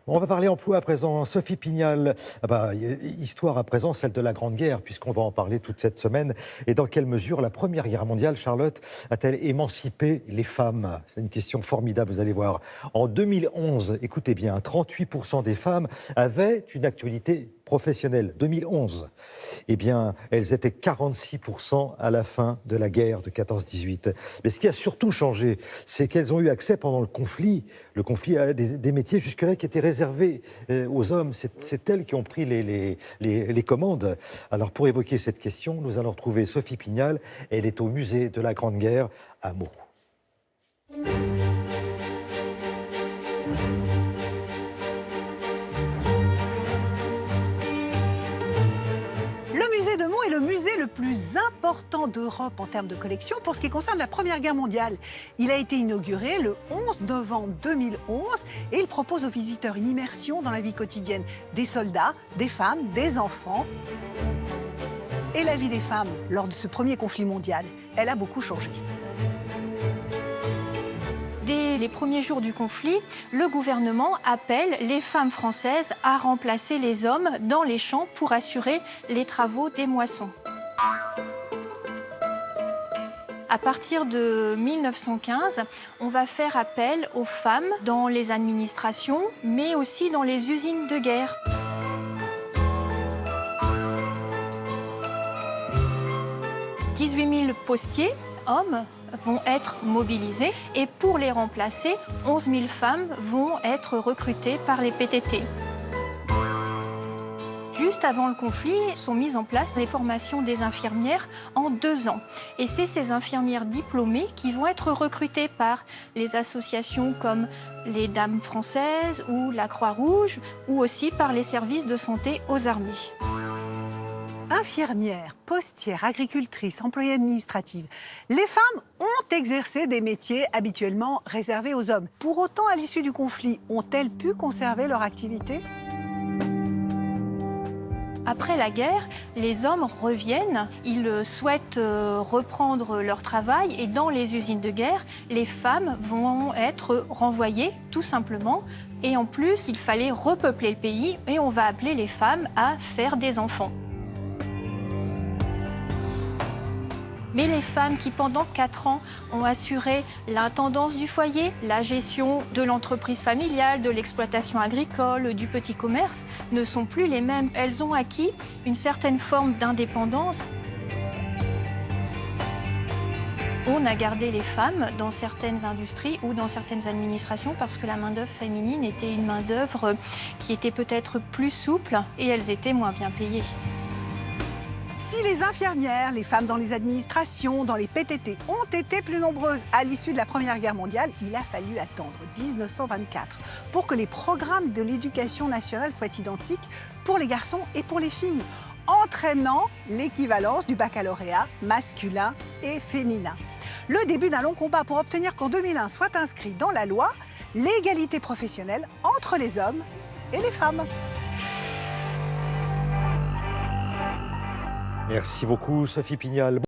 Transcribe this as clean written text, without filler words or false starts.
On va parler emploi à présent. Sophie Pignal, histoire à présent, celle de la Grande Guerre, puisqu'on va en parler toute cette semaine. Et dans quelle mesure la Première Guerre mondiale, Charlotte, a-t-elle émancipé les femmes? C'est une question formidable, vous allez voir. En 2011, écoutez bien, 38% des femmes avaient une actualité professionnelle. 2011. Eh bien, elles étaient 46% à la fin de la guerre de 14-18. Mais ce qui a surtout changé, c'est qu'elles ont eu accès pendant le conflit à des métiers jusque-là qui étaient réservés aux hommes. C'est elles qui ont pris les commandes. Alors, pour évoquer cette question, nous allons retrouver Sophie Pignal. Elle est au musée de la Grande Guerre à Meaux. Le musée de Meaux est le musée le plus important d'Europe en termes de collection pour ce qui concerne la Première Guerre mondiale. Il a été inauguré le 11 novembre 2011 et il propose aux visiteurs une immersion dans la vie quotidienne des soldats, des femmes, des enfants. Et la vie des femmes lors de ce premier conflit mondial, elle a beaucoup changé. Dès les premiers jours du conflit, le gouvernement appelle les femmes françaises à remplacer les hommes dans les champs pour assurer les travaux des moissons. À partir de 1915, on va faire appel aux femmes dans les administrations, mais aussi dans les usines de guerre. « 18 000 postiers, hommes, vont être mobilisés et pour les remplacer, 11 000 femmes vont être recrutées par les PTT. Juste avant le conflit, sont mises en place les formations des infirmières en 2 ans. Et c'est ces infirmières diplômées qui vont être recrutées par les associations comme les Dames françaises ou la Croix-Rouge ou aussi par les services de santé aux armées. Infirmières, postières, agricultrices, employées administratives, les femmes ont exercé des métiers habituellement réservés aux hommes. Pour autant, à l'issue du conflit, ont-elles pu conserver leur activité ? Après la guerre, les hommes reviennent, ils souhaitent reprendre leur travail et dans les usines de guerre, les femmes vont être renvoyées tout simplement. Et en plus, il fallait repeupler le pays et on va appeler les femmes à faire des enfants. Mais les femmes qui, pendant 4 ans, ont assuré l'intendance du foyer, la gestion de l'entreprise familiale, de l'exploitation agricole, du petit commerce, ne sont plus les mêmes. Elles ont acquis une certaine forme d'indépendance. On a gardé les femmes dans certaines industries ou dans certaines administrations parce que la main-d'œuvre féminine était une main-d'œuvre qui était peut-être plus souple et elles étaient moins bien payées. Si les infirmières, les femmes dans les administrations, dans les PTT ont été plus nombreuses à l'issue de la Première Guerre mondiale, il a fallu attendre 1924 pour que les programmes de l'éducation nationale soient identiques pour les garçons et pour les filles, entraînant l'équivalence du baccalauréat masculin et féminin. Le début d'un long combat pour obtenir qu'en 2001 soit inscrit dans la loi l'égalité professionnelle entre les hommes et les femmes. Merci beaucoup, Sophie Pignal.